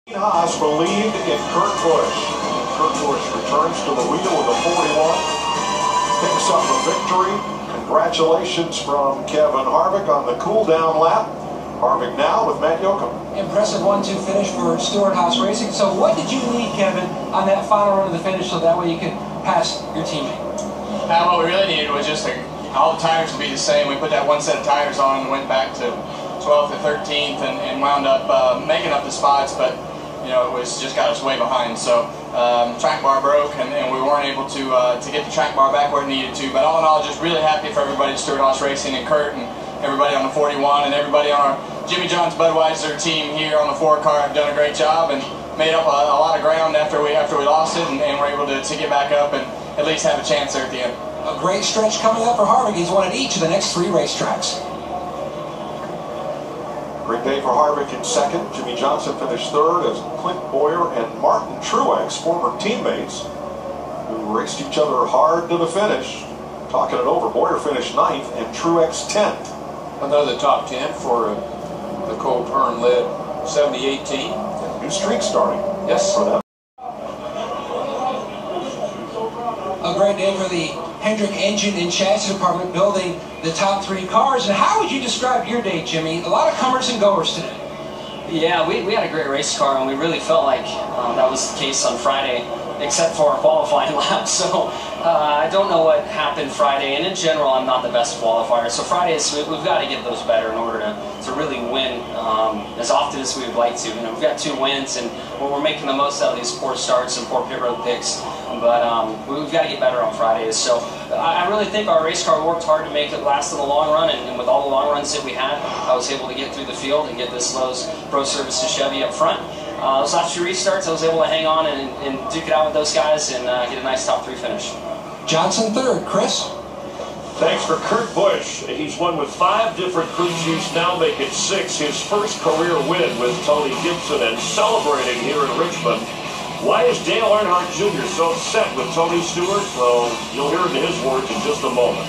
Haas believed in Kurt Busch. Kurt Busch returns to the wheel with a 41, picks up a victory. Congratulations from Kevin Harvick on the cool-down lap. Harvick now with Matt Yoakum. Impressive 1-2 finish for Stewart-Haas Racing. So what did you need, Kevin, on that final run of the finish so that way you could pass your teammate? What we really needed was just all the tires to be the same. We put that one set of tires on and went back to 12th or 13th and wound up making up the spots, but you know, it was just got us way behind. So track bar broke, and we weren't able to get the track bar back where it needed to. But all in all, just really happy for everybody at Stewart-Haas Racing and Kurt and everybody on the 41 and everybody on our Jimmy John's Budweiser team here on the 4 car have done a great job and made up a lot of ground after we lost it, and were able to get back up and at least have a chance there at the end. A great stretch coming up for Harvick. He's won at each of the next 3 racetracks. Great day for Harvick in second. Jimmy Johnson finished third as Clint Bowyer and Martin Truex, former teammates, who raced each other hard to the finish. Talking it over, Bowyer finished 9th and Truex 10th. Another top 10 for the Cole Pearn-led 70-18 team. New streak starting. Yes. For them. A great day for the Hendrick Engine and Chassis Department building the top 3 cars. And how would you describe your day, Jimmy? A lot of comers and goers today. Yeah, we had a great race car, and we really felt like that was the case on Friday, except for our qualifying lap. So I don't know what happened Friday, and in general, I'm not the best qualifier. So Fridays, we've got to get those better in order to really win as often as we would like to. You know, we've got 2 wins, and we're making the most out of these poor starts and poor pit road picks. But we've got to get better on Fridays. So I really think our race car worked hard to make it last in the long run, and with all the long runs that we had, I was able to get through the field and get this Lowe's Pro Services Chevy up front. Those last 2 restarts, I was able to hang on and duke it out with those guys and get a nice top 3 finish. Johnson third. Chris? Thanks for Kurt Busch. He's won with 5 different crew chiefs, now make it 6. His first career win with Tony Gibson, and celebrating here in Richmond. Why is Dale Earnhardt Jr. so upset with Tony Stewart? Well, you'll hear it in his words in just a moment.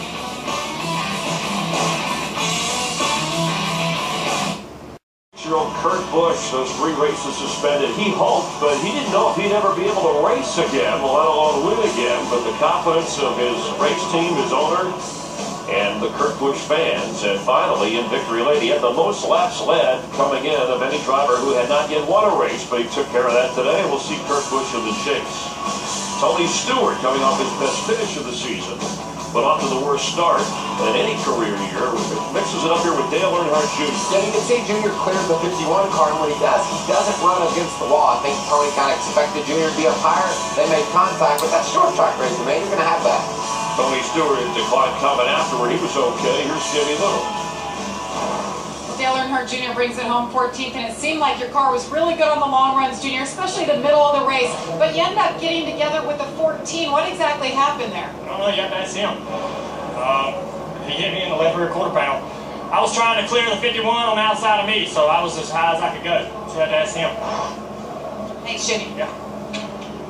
Year-old Kurt Busch, those 3 races suspended. He hoped, but he didn't know if he'd ever be able to race again, let alone win again. But the confidence of his race team, his owner, and the Kurt Busch fans, and finally in victory lane, he had the most laps led coming in of any driver who had not yet won a race, but he took care of that today. We'll see Kurt Busch in the chase. Tony Stewart coming off his best finish of the season, but off to the worst start in any career year. Mixes it up here with Dale Earnhardt Jr. Yeah, you can see Junior clears the 51 car, and when he doesn't run against the wall. I think Tony kind of expected Junior to be up higher. They made contact, but that short track racing, man, you're going to have that. Tony Stewart declined comment afterward. He was okay. Here's Jimmy Little. Dale Earnhardt Jr. brings it home 14th, and it seemed like your car was really good on the long runs, Junior, especially the middle of the race. But you end up getting together with the 14. What exactly happened there? I don't know yet. That's him. He hit me in the left rear quarter panel. I was trying to clear the 51 on the outside of me, so I was as high as I could go. So that's him. Thanks, Jimmy. Yeah.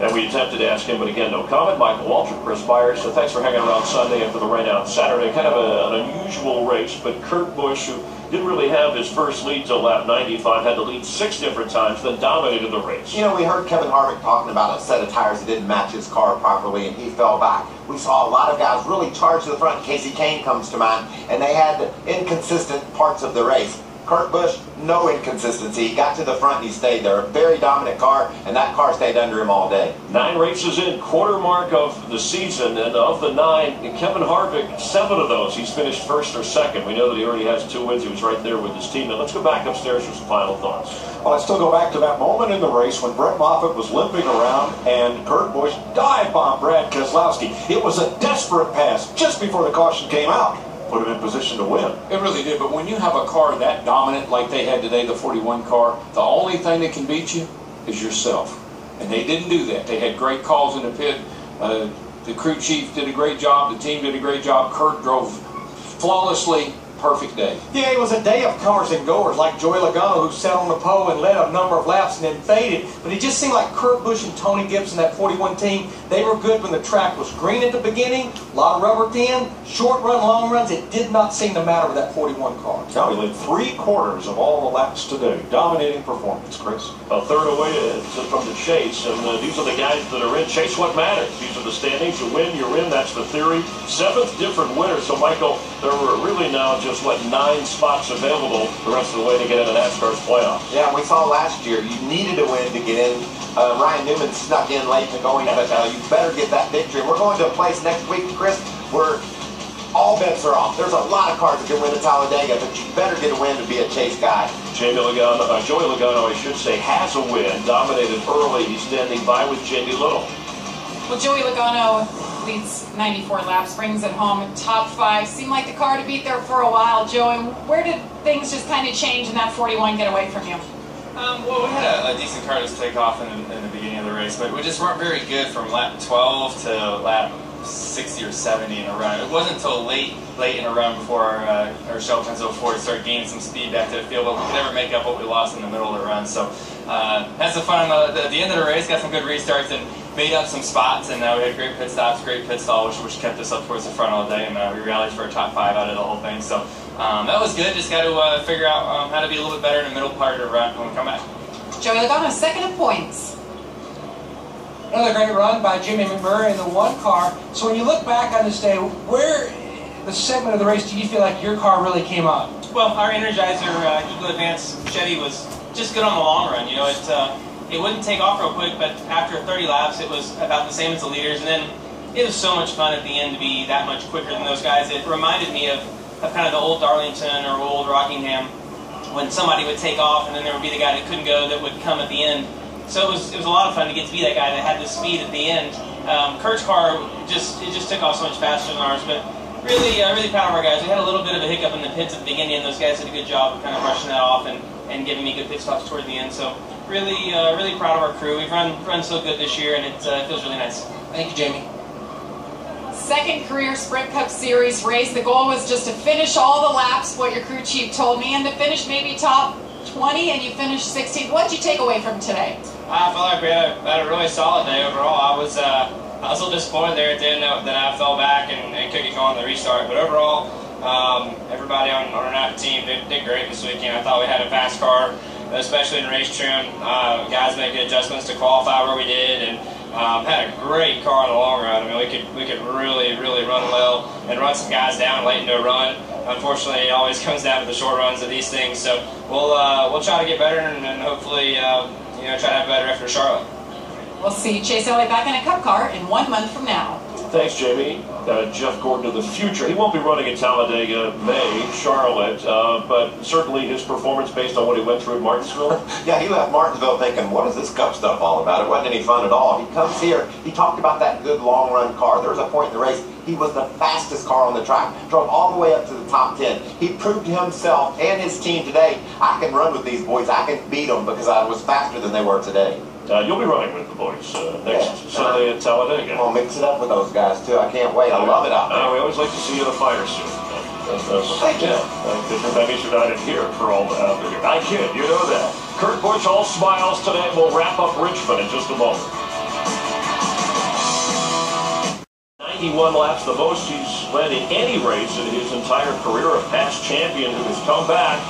And we attempted to ask him, but again, no comment. Michael Waltrip, Chris Byers, so thanks for hanging around Sunday after the rain out Saturday. Kind of an unusual race, but Kurt Busch, who didn't really have his first lead till lap 95, had to lead 6 different times, then dominated the race. You know, we heard Kevin Harvick talking about a set of tires that didn't match his car properly, and he fell back. We saw a lot of guys really charge to the front. Casey Kane comes to mind, and they had inconsistent parts of the race. Kurt Busch, no inconsistency. He got to the front and he stayed there. A very dominant car, and that car stayed under him all day. 9 races in, quarter mark of the season, and of the 9, Kevin Harvick, 7 of those, he's finished first or second. We know that he already has 2 wins. He was right there with his team. Now let's go back upstairs for some final thoughts. Well, I still go back to that moment in the race when Brett Moffitt was limping around and Kurt Busch dive bombed Brad Keselowski. It was a desperate pass just before the caution came out. Put him in position to win. It really did, but when you have a car that dominant like they had today, the 41 car, the only thing that can beat you is yourself. And they didn't do that. They had great calls in the pit. The crew chief did a great job. The team did a great job. Kurt drove flawlessly, perfect day. Yeah, it was a day of comers and goers, like Joey Logano, who sat on the pole and led a number of laps and then faded. But it just seemed like Kurt Busch and Tony Gibson, that 41 team, they were good when the track was green at the beginning, a lot of rubber thin, short run, long runs. It did not seem to matter with that 41 car. Now he led 3/4 of all the laps today. Dominating performance, Chris. A third away from the chase, and these are the guys that are in. Chase what matters. These are the standings. You win, you're in. That's the theory. 7th different winner. So, Michael, there were really now just, 9 spots available the rest of the way to get into NASCAR's playoffs. Yeah, we saw last year you needed a win to get in. Ryan Newman snuck in late in the going, but you better get that victory. We're going to a place next week, Chris, where all bets are off. There's a lot of cars that can win at Talladega, but you better get a win to be a chase guy. Joey Logano, I should say, has a win. Dominated early. He's standing by with Jamie Little. Well, Joey Logano leads 94 laps, brings it home in top 5. Seemed like the car to beat there for a while. Joey, where did things just kind of change in that 41 get away from you? Well, we had a decent car to take off in the beginning of the race, but we just weren't very good from lap 12 to lap 60 or 70 in a run. It wasn't until late in a run before our Shell 1004 started gaining some speed back to the field, but we could never make up what we lost in the middle of the run. So had some fun at the end of the race, got some good restarts and made up some spots, and we had great pit stops, great pit stall, which kept us up towards the front all day, and we rallied for a top 5 out of the whole thing. So that was good. Just got to figure out how to be a little bit better in the middle part of the run when we come back. Joey Logano, 2nd of points. Another great run by Jimmy McMurray in the 1 car. So when you look back on this day, where the segment of the race do you feel like your car really came on? Well, our Energizer Eagle Advance Chevy was just good on the long run. You know, it wouldn't take off real quick, but after 30 laps, it was about the same as the leaders. And then it was so much fun at the end to be that much quicker than those guys. It reminded me of kind of the old Darlington or old Rockingham, when somebody would take off and then there would be the guy that couldn't go that would come at the end. So it was a lot of fun to get to be that guy that had the speed at the end. Kurt's car just took off so much faster than ours, but really proud of our guys. We had a little bit of a hiccup in the pits at the beginning, and those guys did a good job of kind of brushing that off and giving me good pit stops toward the end. So really proud of our crew. We've run so good this year, and it feels really nice. Thank you, Jamie. 2nd career Sprint Cup Series race. The goal was just to finish all the laps, what your crew chief told me, and to finish maybe top 20, and you finished 16th. What did you take away from today? I felt like we had a really solid day overall. I was a little disappointed there at the end that I fell back and couldn't go on the restart. But overall, everybody on our NAPA team did great this weekend. I thought we had a fast car, especially in race trim. Guys made good adjustments to qualify where we did, and had a great car in the long run. I mean, we could really run well and run some guys down late into a run. Unfortunately, it always comes down to the short runs of these things. So we'll try to get better and hopefully try to have a better after Charlotte. We'll see Chase Elliott back in a Cup car in 1 month from now. Thanks, Jamie. Jeff Gordon of the future. He won't be running at Talladega, May, Charlotte, but certainly his performance based on what he went through at Martinsville. Yeah, he left Martinsville thinking, what is this Cup stuff all about? It wasn't any fun at all. He comes here, he talked about that good long run car. There was a point in the race, he was the fastest car on the track, drove all the way up to the top 10. He proved to himself and his team today, I can run with these boys, I can beat them because I was faster than they were today. You'll be running with the boys next Sunday at Talladega. I'll mix it up with those guys too. I can't wait. I love it out there. We always like to see you in a fighter suit. Thank you. That means you're not in here for all the I kid, you know that. Kurt Busch all smiles today. We'll wrap up Richmond in just a moment. 91 laps, the most he's led in any race in his entire career. A past champion who has come back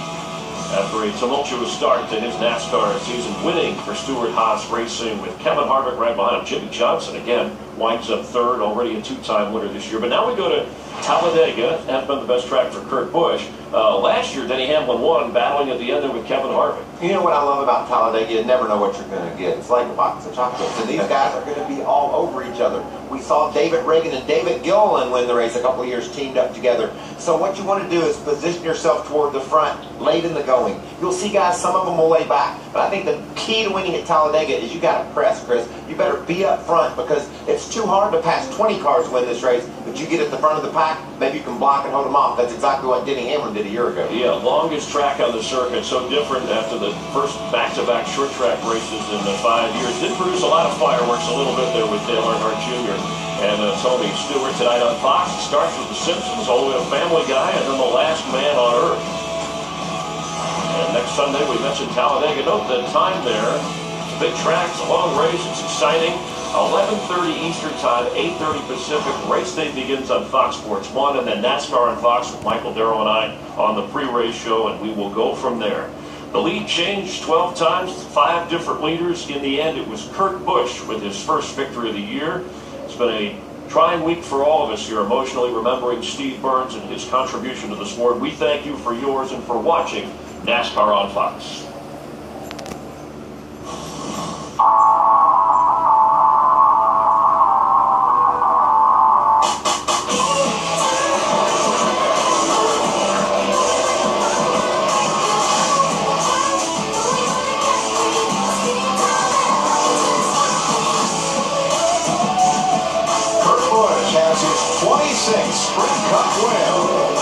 after a tumultuous start to his NASCAR season, winning for Stewart-Haas Racing with Kevin Harvick right behind him. Jimmy Johnson, again, winds up 3rd, already a 2-time winner this year. But now we go to Talladega. That's been the best track for Kurt Busch. Last year, Denny Hamlin won, battling at the end there with Kevin Harvick. You know what I love about Talladega? You never know what you're going to get. It's like a box of chocolates, and these guys are going to be all over each other. We saw David Reagan and David Gilliland win the race a couple of years teamed up together. So what you want to do is position yourself toward the front late in the going. You'll see guys, some of them will lay back, but I think the key to winning at Talladega is you got to press, Chris. You better be up front because it's too hard to pass 20 cars to win this race, but you get at the front of the pack, maybe you can block and hold them off. That's exactly what Denny Hamlin did did a year ago. Yeah, longest track on the circuit, so different after the first back-to-back short track races in 5 years. Did produce a lot of fireworks a little bit there with Dale Earnhardt Jr. and Tony Stewart tonight on Fox. It starts with The Simpsons, all the way to Family Guy, and then The Last Man on Earth. And next Sunday, we mentioned Talladega. Note the time there. It's a big track, it's a long race, it's exciting. 11:30 Eastern Time, 8:30 Pacific. Race day begins on Fox Sports 1, and then NASCAR on Fox with Michael Darrow and I on the pre-race show, and we will go from there. The lead changed 12 times, 5 different leaders. In the end, it was Kurt Busch with his first victory of the year. It's been a trying week for all of us here, emotionally remembering Steve Burns and his contribution to the sport. We thank you for yours and for watching NASCAR on Fox. Kurt Busch has his 26th Sprint Cup win.